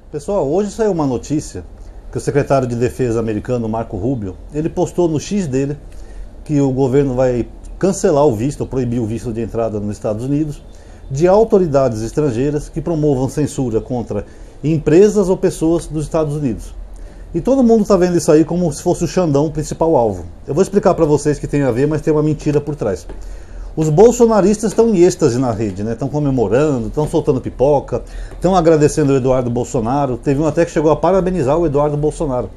Pessoal, hoje saiu uma notícia que o secretário de Defesa americano, Marco Rubio, ele postou no X dele que o governo vai cancelar o visto, ou proibir o visto de entrada nos Estados Unidos, de autoridades estrangeiras que promovam censura contra empresas ou pessoas dos Estados Unidos. E todo mundo está vendo isso aí como se fosse o Xandão o principal alvo. Eu vou explicar para vocês que tem a ver, mas tem uma mentira por trás. Os bolsonaristas estão em êxtase na rede, né? Estão comemorando, estão soltando pipoca, estão agradecendo o Eduardo Bolsonaro. Teve um até que chegou a parabenizar o Eduardo Bolsonaro.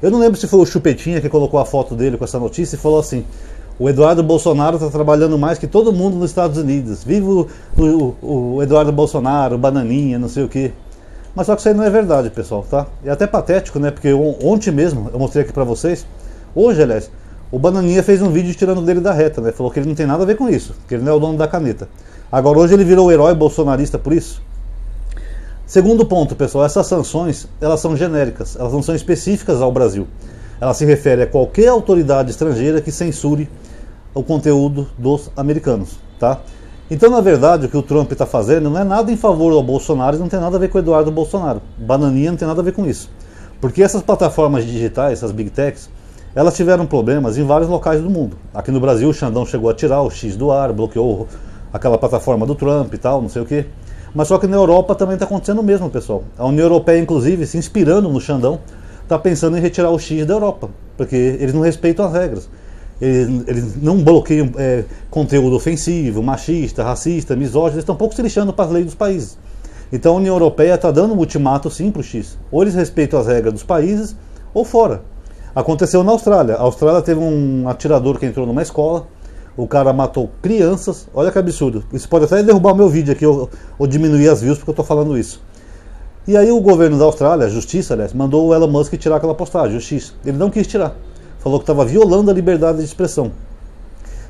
Eu não lembro se foi o Chupetinha que colocou a foto dele com essa notícia e falou assim: o Eduardo Bolsonaro está trabalhando mais que todo mundo nos Estados Unidos. Viva o Eduardo Bolsonaro, bananinha, não sei o quê. Mas só que isso aí não é verdade, pessoal, tá? É até patético, né? Porque ontem mesmo, eu mostrei aqui pra vocês, hoje, aliás, o Bananinha fez um vídeo tirando dele da reta, né? Falou que ele não tem nada a ver com isso, que ele não é o dono da caneta. Agora hoje ele virou o herói bolsonarista por isso. Segundo ponto, pessoal, essas sanções, elas são genéricas, elas não são específicas ao Brasil. Ela se refere a qualquer autoridade estrangeira que censure o conteúdo dos americanos, tá? Então, na verdade, o que o Trump está fazendo não é nada em favor ao Bolsonaro e não tem nada a ver com o Eduardo Bolsonaro. Bananinha não tem nada a ver com isso. Porque essas plataformas digitais, essas big techs, elas tiveram problemas em vários locais do mundo. Aqui no Brasil, o Xandão chegou a tirar o X do ar, bloqueou aquela plataforma do Trump e tal, não sei o quê. Mas só que na Europa também está acontecendo o mesmo, pessoal. A União Europeia, inclusive, se inspirando no Xandão, está pensando em retirar o X da Europa, porque eles não respeitam as regras. Eles não bloqueiam conteúdo ofensivo, machista, racista, misógino, eles estão um pouco se lixando para as leis dos países. Então a União Europeia está dando um ultimato sim para o X. Ou eles respeitam as regras dos países, ou fora. Aconteceu na Austrália. A Austrália teve um atirador que entrou numa escola, o cara matou crianças, olha que absurdo. Isso pode até derrubar o meu vídeo aqui, ou diminuir as views porque eu estou falando isso. E aí o governo da Austrália, a justiça, aliás, mandou o Elon Musk tirar aquela postagem, o X. Ele não quis tirar. Falou que estava violando a liberdade de expressão.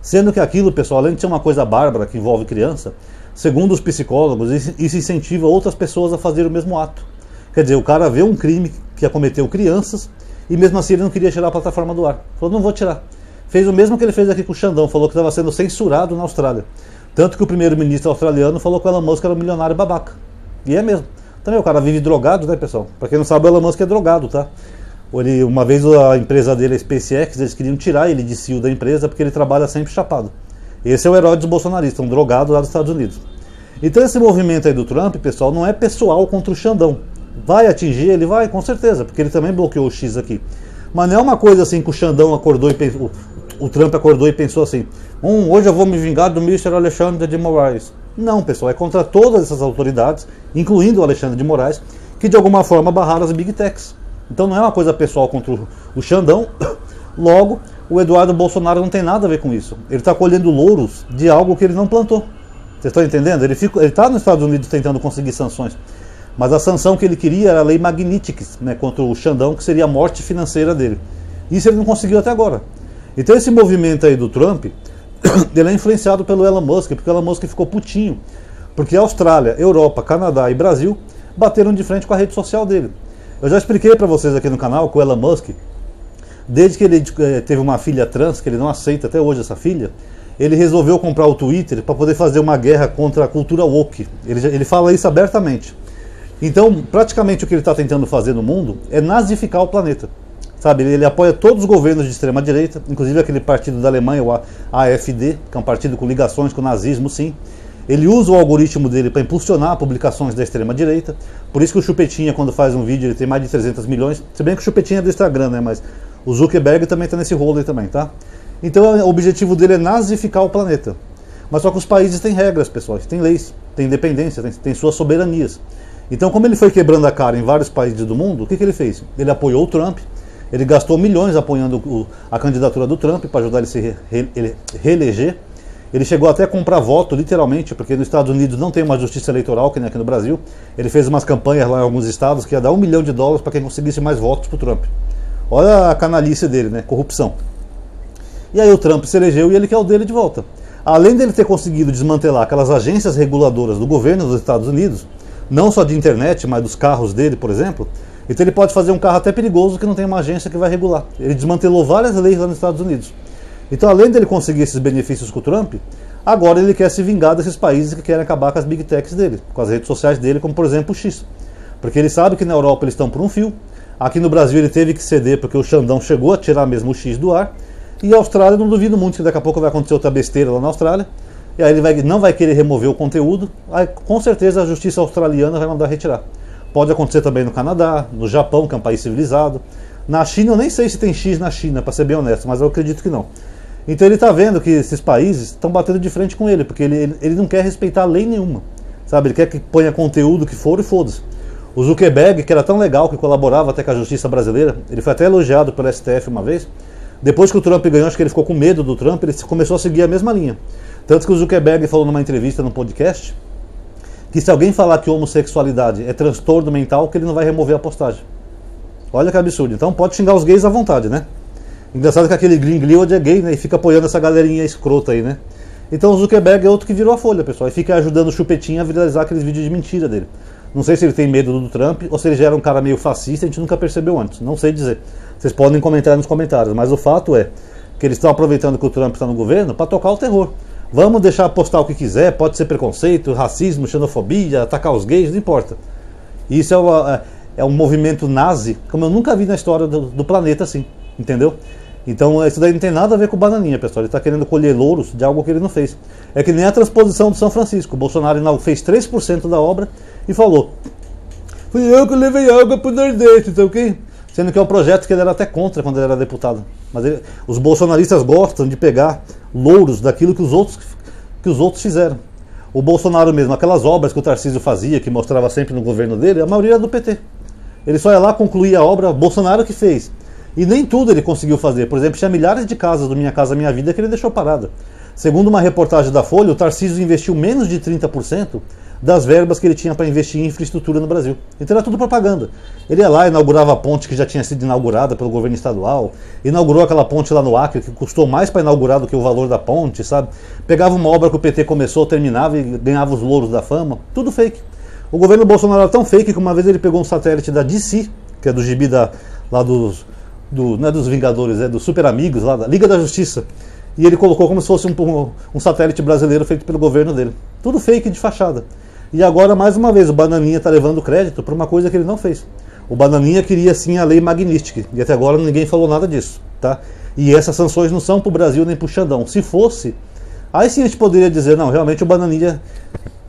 Sendo que aquilo, pessoal, além de ser uma coisa bárbara que envolve criança, segundo os psicólogos, isso incentiva outras pessoas a fazer o mesmo ato. Quer dizer, o cara vê um crime que acometeu crianças e mesmo assim ele não queria tirar a plataforma do ar. Falou, não vou tirar. Fez o mesmo que ele fez aqui com o Xandão, falou que estava sendo censurado na Austrália. Tanto que o primeiro-ministro australiano falou que o Elon Musk era um milionário babaca. E é mesmo. Também o cara vive drogado, né, pessoal? Pra quem não sabe, o Elon Musk é drogado, tá? Uma vez a empresa dele, a SpaceX, eles queriam tirar ele de CEO da empresa porque ele trabalha sempre chapado. Esse é o herói dos bolsonaristas, um drogado lá dos Estados Unidos. Então esse movimento aí do Trump, pessoal, não é pessoal contra o Xandão. Vai atingir ele? Vai, com certeza, porque ele também bloqueou o X aqui. Mas não é uma coisa assim que o Xandão acordou e pensou, o Trump acordou e pensou assim: hoje eu vou me vingar do Mr. Alexandre de Moraes. Não, pessoal, é contra todas essas autoridades, incluindo o Alexandre de Moraes, que de alguma forma barraram as big techs. Então não é uma coisa pessoal contra o Xandão. Logo, o Eduardo Bolsonaro não tem nada a ver com isso. Ele está colhendo louros de algo que ele não plantou. Vocês estão entendendo? Ele está nos Estados Unidos tentando conseguir sanções. Mas a sanção que ele queria era a lei Magnitsky, né, contra o Xandão, que seria a morte financeira dele. Isso ele não conseguiu até agora. Então esse movimento aí do Trump, ele é influenciado pelo Elon Musk, porque o Elon Musk ficou putinho. Porque a Austrália, Europa, Canadá e Brasil bateram de frente com a rede social dele. Eu já expliquei para vocês aqui no canal que o Elon Musk, desde que ele teve uma filha trans, que ele não aceita até hoje essa filha, ele resolveu comprar o Twitter para poder fazer uma guerra contra a cultura woke. Ele fala isso abertamente. Então, praticamente o que ele está tentando fazer no mundo é nazificar o planeta. Sabe, ele apoia todos os governos de extrema direita, inclusive aquele partido da Alemanha, o AfD, que é um partido com ligações com o nazismo, sim. Ele usa o algoritmo dele para impulsionar publicações da extrema-direita. Por isso que o Chupetinha, quando faz um vídeo, ele tem mais de 300 milhões. Se bem que o Chupetinha é do Instagram, né? Mas o Zuckerberg também está nesse rolo aí também, tá? Então o objetivo dele é nazificar o planeta. Mas só que os países têm regras, pessoal. Têm leis, têm independência, têm suas soberanias. Então, como ele foi quebrando a cara em vários países do mundo, o que ele fez? Ele apoiou o Trump. Ele gastou milhões apoiando a candidatura do Trump para ajudar ele a se reeleger. Ele chegou até a comprar voto, literalmente, porque nos Estados Unidos não tem uma justiça eleitoral, que nem aqui no Brasil. Ele fez umas campanhas lá em alguns estados que ia dar $1 milhão para quem conseguisse mais votos para o Trump. Olha a canalice dele, né? Corrupção. E aí o Trump se elegeu e ele quer o dele de volta. Além dele ter conseguido desmantelar aquelas agências reguladoras do governo dos Estados Unidos, não só de internet, mas dos carros dele, por exemplo, então ele pode fazer um carro até perigoso que não tem uma agência que vai regular. Ele desmantelou várias leis lá nos Estados Unidos. Então, além dele conseguir esses benefícios com o Trump, agora ele quer se vingar desses países que querem acabar com as big techs dele, com as redes sociais dele, como por exemplo o X. Porque ele sabe que na Europa eles estão por um fio, aqui no Brasil ele teve que ceder porque o Xandão chegou a tirar mesmo o X do ar, e a Austrália não duvido muito que daqui a pouco vai acontecer outra besteira lá na Austrália, e aí ele não vai querer remover o conteúdo, aí com certeza a justiça australiana vai mandar retirar. Pode acontecer também no Canadá, no Japão, que é um país civilizado. Na China eu nem sei se tem X na China, para ser bem honesto, mas eu acredito que não. Então ele está vendo que esses países estão batendo de frente com ele, porque ele não quer respeitar lei nenhuma, sabe? Ele quer que ponha conteúdo que for e foda-se. O Zuckerberg, que era tão legal, que colaborava até com a justiça brasileira, ele foi até elogiado pelo STF uma vez. Depois que o Trump ganhou, acho que ele ficou com medo do Trump, ele começou a seguir a mesma linha. Tanto que o Zuckerberg falou numa entrevista, num podcast, que se alguém falar que homossexualidade é transtorno mental, que ele não vai remover a postagem. Olha que absurdo. Então pode xingar os gays à vontade, né? Engraçado que aquele Greenfield é gay, né? E fica apoiando essa galerinha escrota aí, né? Então o Zuckerberg é outro que virou a folha, pessoal. E fica ajudando o Chupetinha a viralizar aqueles vídeos de mentira dele. Não sei se ele tem medo do Trump ou se ele já era um cara meio fascista, a gente nunca percebeu antes. Não sei dizer. Vocês podem comentar nos comentários. Mas o fato é que eles estão aproveitando que o Trump está no governo para tocar o terror. Vamos deixar postar o que quiser, pode ser preconceito, racismo, xenofobia, atacar os gays, não importa. Isso é um movimento nazi, como eu nunca vi na história do planeta assim, entendeu? Então isso daí não tem nada a ver com bananinha, pessoal. Ele está querendo colher louros de algo que ele não fez. É que nem a transposição de São Francisco. O Bolsonaro fez 3% da obra e falou: fui eu que levei água para o Nordeste, tá ok? Sendo que é um projeto que ele era até contra quando ele era deputado. Mas os bolsonaristas gostam de pegar louros daquilo que os outros fizeram. O Bolsonaro mesmo, aquelas obras que o Tarcísio fazia, que mostrava sempre no governo dele, a maioria era do PT. Ele só ia lá concluir a obra, Bolsonaro que fez. E nem tudo ele conseguiu fazer. Por exemplo, tinha milhares de casas do Minha Casa Minha Vida que ele deixou parada. Segundo uma reportagem da Folha, o Tarcísio investiu menos de 30% das verbas que ele tinha para investir em infraestrutura no Brasil. Então era tudo propaganda. Ele ia lá, inaugurava a ponte que já tinha sido inaugurada pelo governo estadual, inaugurou aquela ponte lá no Acre, que custou mais para inaugurar do que o valor da ponte, sabe? Pegava uma obra que o PT começou, terminava e ganhava os louros da fama. Tudo fake. O governo Bolsonaro era tão fake que uma vez ele pegou um satélite da DC, que é do gibi lá não é dos Vingadores, é dos Super Amigos, lá da Liga da Justiça, e ele colocou como se fosse um satélite brasileiro feito pelo governo dele. Tudo fake de fachada. E agora, mais uma vez, o Bananinha está levando crédito por uma coisa que ele não fez. O Bananinha queria sim a lei Magnitsky, e até agora ninguém falou nada disso, tá? E essas sanções não são para o Brasil nem para o Xandão. Se fosse, aí sim a gente poderia dizer, não, realmente o Bananinha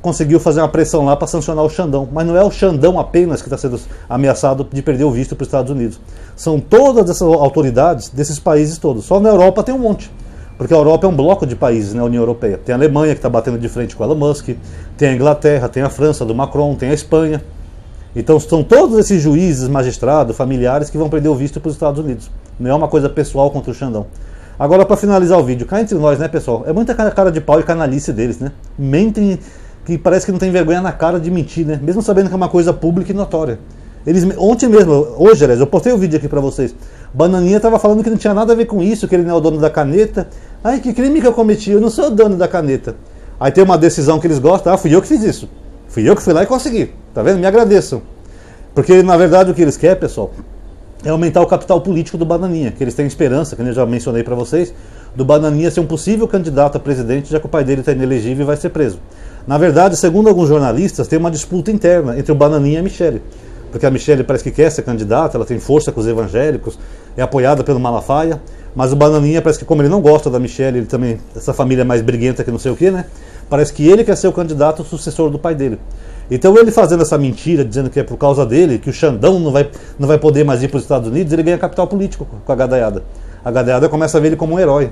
conseguiu fazer uma pressão lá para sancionar o Xandão. Mas não é o Xandão apenas que está sendo ameaçado de perder o visto para os Estados Unidos. São todas essas autoridades desses países todos. Só na Europa tem um monte. Porque a Europa é um bloco de países na União Europeia. Tem a Alemanha, que está batendo de frente com o Elon Musk, tem a Inglaterra, tem a França, do Macron, tem a Espanha. Então são todos esses juízes, magistrados, familiares que vão perder o visto para os Estados Unidos. Não é uma coisa pessoal contra o Xandão. Agora, para finalizar o vídeo, cá entre nós, né, pessoal? É muita cara de pau e canalice deles, né? Mentem que parece que não tem vergonha na cara de mentir, né? Mesmo sabendo que é uma coisa pública e notória. Ontem mesmo, hoje, aliás, eu postei o vídeo aqui para vocês. Bananinha estava falando que não tinha nada a ver com isso, que ele não é o dono da caneta. Ai, que crime que eu cometi, eu não sou o dono da caneta. Aí tem uma decisão que eles gostam, fui eu que fiz isso. Fui eu que fui lá e consegui. Tá vendo? Me agradeçam. Porque, na verdade, o que eles querem, pessoal, é aumentar o capital político do Bananinha, que eles têm esperança, que eu já mencionei para vocês, do Bananinha ser um possível candidato a presidente, já que o pai dele está inelegível e vai ser preso. Na verdade, segundo alguns jornalistas, tem uma disputa interna entre o Bananinha e a Michelle. Porque a Michelle parece que quer ser candidata, ela tem força com os evangélicos, é apoiada pelo Malafaia, mas o Bananinha parece que, como ele não gosta da Michelle, ele também, essa família é mais briguenta que não sei o que, né? Parece que ele quer ser o candidato sucessor do pai dele. Então ele fazendo essa mentira, dizendo que é por causa dele, que o Xandão não vai poder mais ir para os Estados Unidos, ele ganha capital político com a gadaiada. A gadaiada começa a ver ele como um herói.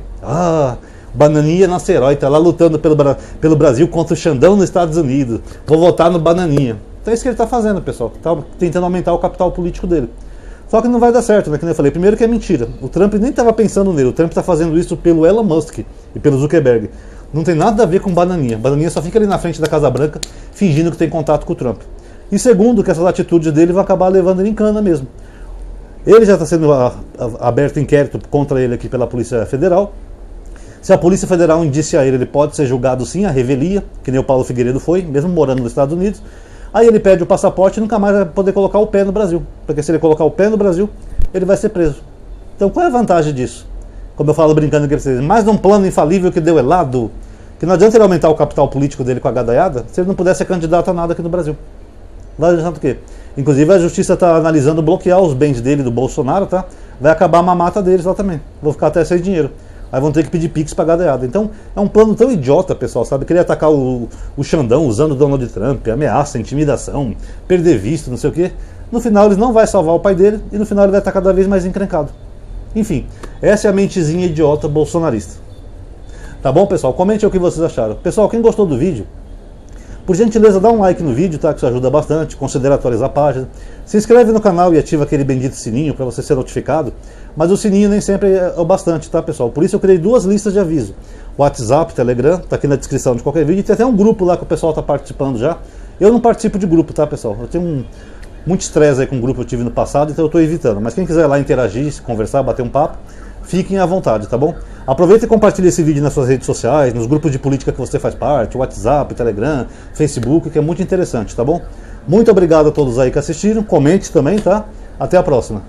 Bananinha é nosso herói, tá lá lutando pelo Brasil contra o Xandão nos Estados Unidos. Vou votar no Bananinha. Então é isso que ele está fazendo, pessoal. Está tentando aumentar o capital político dele. Só que não vai dar certo, né? Como eu falei, primeiro que é mentira. O Trump nem estava pensando nele. O Trump está fazendo isso pelo Elon Musk e pelo Zuckerberg. Não tem nada a ver com Bananinha. Bananinha só fica ali na frente da Casa Branca fingindo que tem contato com o Trump. E segundo, que essas atitudes dele vão acabar levando ele em cana mesmo. Ele já está sendo aberto inquérito contra ele aqui pela Polícia Federal. Se a Polícia Federal indiciar ele pode ser julgado sim, a revelia, que nem o Paulo Figueiredo foi, mesmo morando nos Estados Unidos. Aí ele pede o passaporte e nunca mais vai poder colocar o pé no Brasil. Porque se ele colocar o pé no Brasil, ele vai ser preso. Então qual é a vantagem disso? Como eu falo brincando aqui pra vocês, mais de um plano infalível que deu errado, que não adianta ele aumentar o capital político dele com a gadaiada, se ele não puder ser candidato a nada aqui no Brasil. Vai adiantar o quê? Inclusive a justiça está analisando bloquear os bens dele do Bolsonaro, tá? Vai acabar a mamata deles lá também. Vou ficar até sem dinheiro. Aí vão ter que pedir Pix pra gadeada. Então é um plano tão idiota, pessoal, sabe? Querer atacar o Xandão usando o Donald Trump, ameaça, intimidação, perder visto, não sei o quê. No final eles não vai salvar o pai dele e no final ele vai estar cada vez mais encrencado. Enfim, essa é a mentezinha idiota bolsonarista. Tá bom, pessoal? Comente o que vocês acharam. Pessoal, quem gostou do vídeo, por gentileza, dá um like no vídeo, tá? Que isso ajuda bastante. Considere atualizar a página. Se inscreve no canal e ativa aquele bendito sininho para você ser notificado. Mas o sininho nem sempre é o bastante, tá, pessoal? Por isso eu criei 2 listas de aviso. WhatsApp, Telegram, tá aqui na descrição de qualquer vídeo. E tem até um grupo lá que o pessoal tá participando já. Eu não participo de grupo, tá, pessoal? Eu tenho muito estresse aí com o grupo que eu tive no passado, então eu tô evitando. Mas quem quiser lá interagir, conversar, bater um papo, fiquem à vontade, tá bom? Aproveita e compartilhe esse vídeo nas suas redes sociais, nos grupos de política que você faz parte, WhatsApp, Telegram, Facebook, que é muito interessante, tá bom? Muito obrigado a todos aí que assistiram, comente também, tá? Até a próxima.